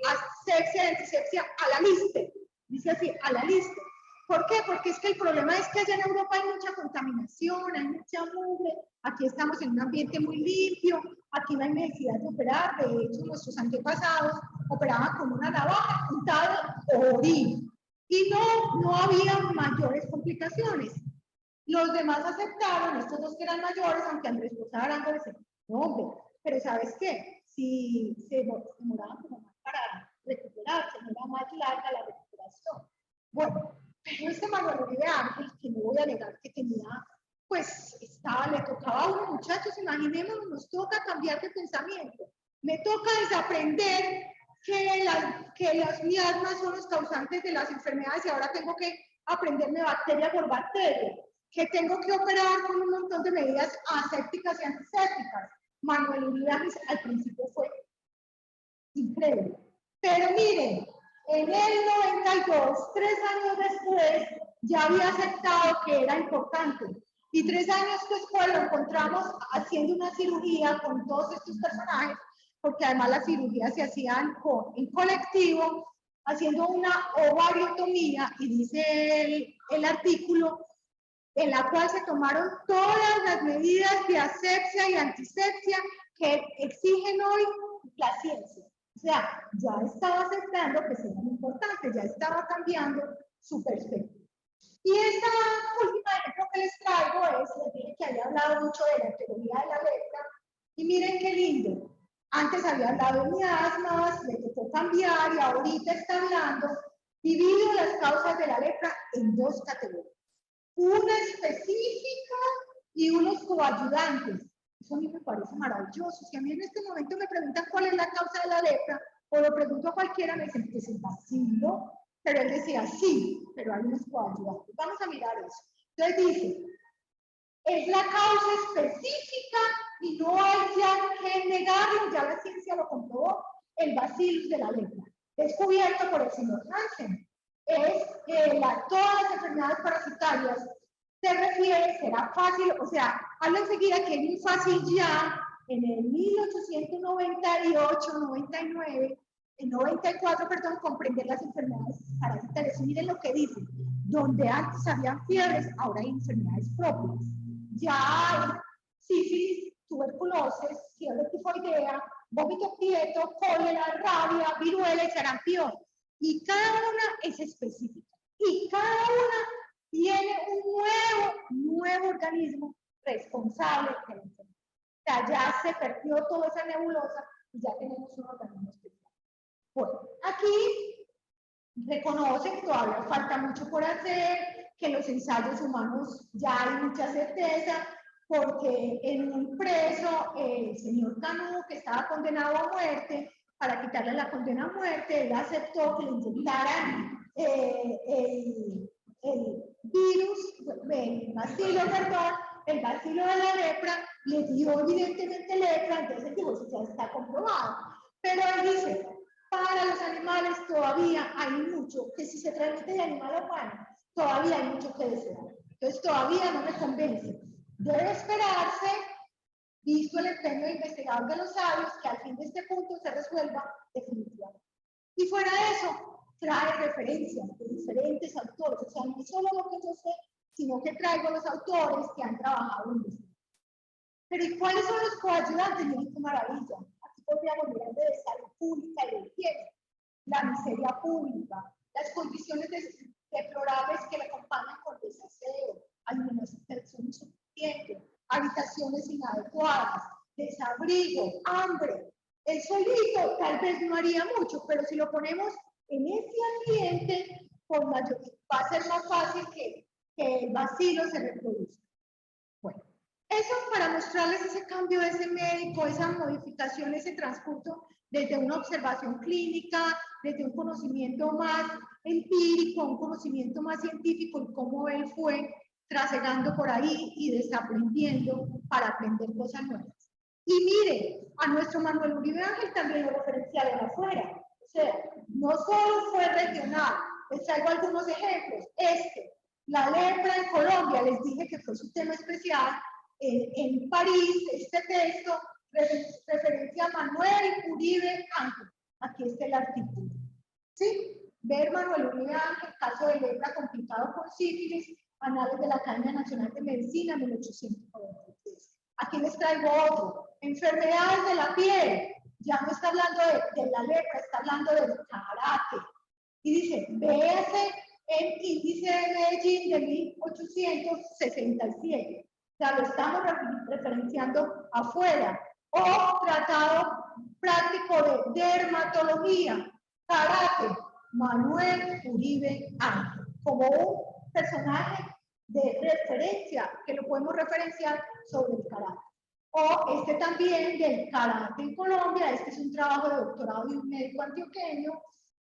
asepsia y antisepsia a la lista. Dice así, a la lista. ¿Por qué? Porque es que el problema es que allá en Europa hay mucha contaminación, hay mucha mugre, aquí estamos en un ambiente muy limpio, aquí no hay necesidad de operar, de hecho nuestros antepasados operaban con una navaja, untada o orín, y no había mayores complicaciones. Los demás aceptaron, estos dos que eran mayores, aunque Andrés Posada Arango decía, no hombre, pero ¿sabes qué? Si se demoraban como más para recuperarse, no era más larga la recuperación. Bueno, pero este Manuel Uribe Ángel, que no voy a negar que tenía, pues le tocaba a unos muchachos, imaginémonos, nos toca cambiar de pensamiento. Me toca desaprender que las miasmas son los causantes de las enfermedades y ahora tengo que aprenderme bacteria por bacteria, que tengo que operar con un montón de medidas asépticas y antisépticas. Manuel Uribe Ángel al principio fue increíble. Pero miren, en el 92, 3 años después, ya había aceptado que era importante. Y 3 años después lo encontramos haciendo una cirugía con todos estos personajes, porque además las cirugías se hacían en colectivo, haciendo una ovariotomía, y dice el artículo, en la cual se tomaron todas las medidas de asepsia y antisepsia que exigen hoy la ciencia. O sea, ya estaba aceptando que serían importantes, ya estaba cambiando su perspectiva. Y esta última ejemplo que les traigo es, les dije que había hablado mucho de la teoría de la lepra, y miren qué lindo. Antes había hablado de miasmas, le tocó cambiar, y ahorita está hablando, dividido las causas de la lepra en 2 categorías. Una específica y unos coayudantes. Eso a mí me parece maravilloso. Si a mí en este momento me preguntan cuál es la causa de la lepra, o lo pregunto a cualquiera, me dicen que es el vacilo, pero él decía sí, pero hay unos coayudantes. Vamos a mirar eso. Entonces dice, es la causa específica y no hay ya que negarlo, ya la ciencia ciencia lo comprobó, el bacillus de la lepra, descubierto por el señor Hansen. Es todas las enfermedades parasitarias se refiere, será fácil, o sea, habla enseguida que es muy fácil ya, en el 1898, 99, en 94, perdón, comprender las enfermedades parasitarias. Y miren lo que dice, donde antes habían fiebres, ahora hay enfermedades propias. Ya hay sífilis, tuberculosis, fiebre tifoidea, vómito prieto, cólera, rabia, viruela y sarampión. Y cada una es específica. Y cada una tiene un nuevo organismo responsable de la enfermedad. O sea, ya se perdió toda esa nebulosa y ya tenemos un organismo especial. Bueno, aquí reconoce que todavía falta mucho por hacer, que los ensayos humanos ya hay mucha certeza, porque en un preso, el señor Canú, que estaba condenado a muerte, para quitarle la condena a muerte, él aceptó que le inyectaran el virus, el bacilo, perdón, el bacilo de la lepra, le dio evidentemente lepra, entonces él dijo, eso ya está comprobado. Pero él dice, para los animales todavía hay mucho, que si se transmite de animal a humano, todavía hay mucho que desear. Entonces todavía no me convence. Debe esperarse, visto el empeño de investigador de los sabios, que al fin de este punto se resuelva definitivamente. Y fuera de eso, trae referencias de diferentes autores, o sea, no solo lo que yo sé, sino que traigo los autores que han trabajado en esto. Pero ¿y cuáles son los coayudantes? Miren qué maravilla. Aquí podríamos mirar de salud pública y de higiene, la miseria pública, las condiciones deplorables que le acompañan con desaseo, alimentación insuficiente, habitaciones inadecuadas, desabrigo, hambre. El solito tal vez no haría mucho, pero si lo ponemos en ese ambiente, por mayor, va a ser más fácil que el bacilo se reproduzca. Bueno, eso para mostrarles ese cambio de ese médico, esa modificación, ese transcurso desde una observación clínica, desde un conocimiento más empírico, un conocimiento más científico, y cómo él fue trasegando por ahí y desaprendiendo para aprender cosas nuevas. Y mire, a nuestro Manuel Uribe Ángel también lo referencia de afuera. O sea, no solo fue regional, les traigo algunos ejemplos. La lepra en Colombia, les dije que fue su tema especial. En París, este texto referencia a Manuel Uribe Ángel. Aquí está el artículo. ¿Sí? Ver Manuel Uribe Ángel, caso de lepra complicado con sífilis, Anales de la Academia Nacional de Medicina, 1843. Aquí les traigo otro. Enfermedades de la piel. Ya no está hablando de la lepra, está hablando del karate. Y dice, véase en índice de Medellín de 1867. O sea, lo estamos referenciando afuera. O tratado práctico de dermatología, karate, Manuel Uribe Ángel, como un personaje de referencia, que lo podemos referenciar sobre el karate. O también del karate en Colombia, es un trabajo de doctorado de un médico antioqueño,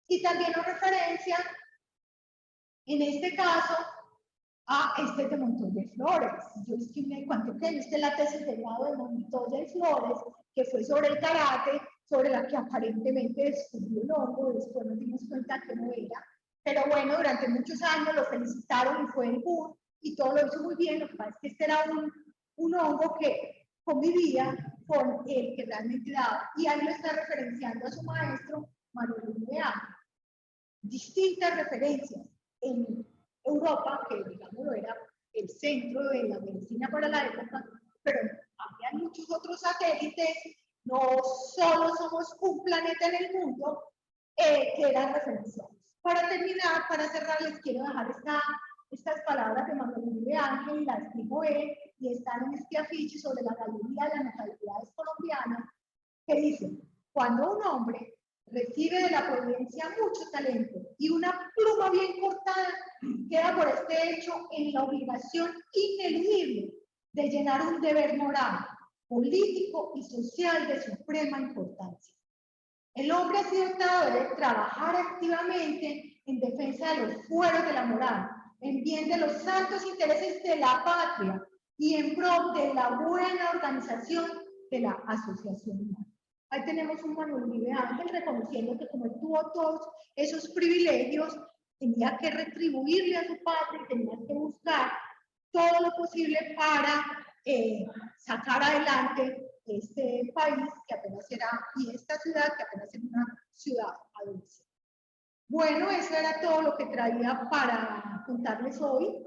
y también nos referencia, en este caso, a de Montoya y Flores. Yo es que un médico antioqueño, es la tesis del grado de Montoya y Flores, que fue sobre el karate, sobre la que aparentemente descubrió el hongo, después nos dimos cuenta que no era. Pero bueno, durante muchos años lo felicitaron y fue el boom, y todo lo hizo muy bien. Lo que pasa es que era un hongo que convivía con el que realmente daba, y ahí lo está referenciando a su maestro, Manuel Uribe Ángel. Distintas referencias en Europa, que digamos era el centro de la medicina para la época, pero había muchos otros satélites, no solo somos un planeta en el mundo, que eran referenciados. Para terminar, para cerrar, les quiero dejar estas palabras de Manuel Uribe Ángel, las escribo él, y están en este afiche sobre la Galería de las Nacionalidades Colombianas, que dice: cuando un hombre recibe de la providencia mucho talento y una pluma bien cortada, queda por este hecho en la obligación ineludible de llenar un deber moral, político y social de suprema importancia. El hombre ha sido dotado de trabajar activamente en defensa de los fueros de la moral, en bien de los santos intereses de la patria y en pro de la buena organización de la asociación humana. Ahí tenemos un Manuel Uribe Ángel reconociendo que como él tuvo todos esos privilegios, tenía que retribuirle a su padre, tenía que buscar todo lo posible para sacar adelante este país que apenas era, y esta ciudad que apenas era una ciudad adolescente. Bueno, eso era todo lo que traía para contarles hoy.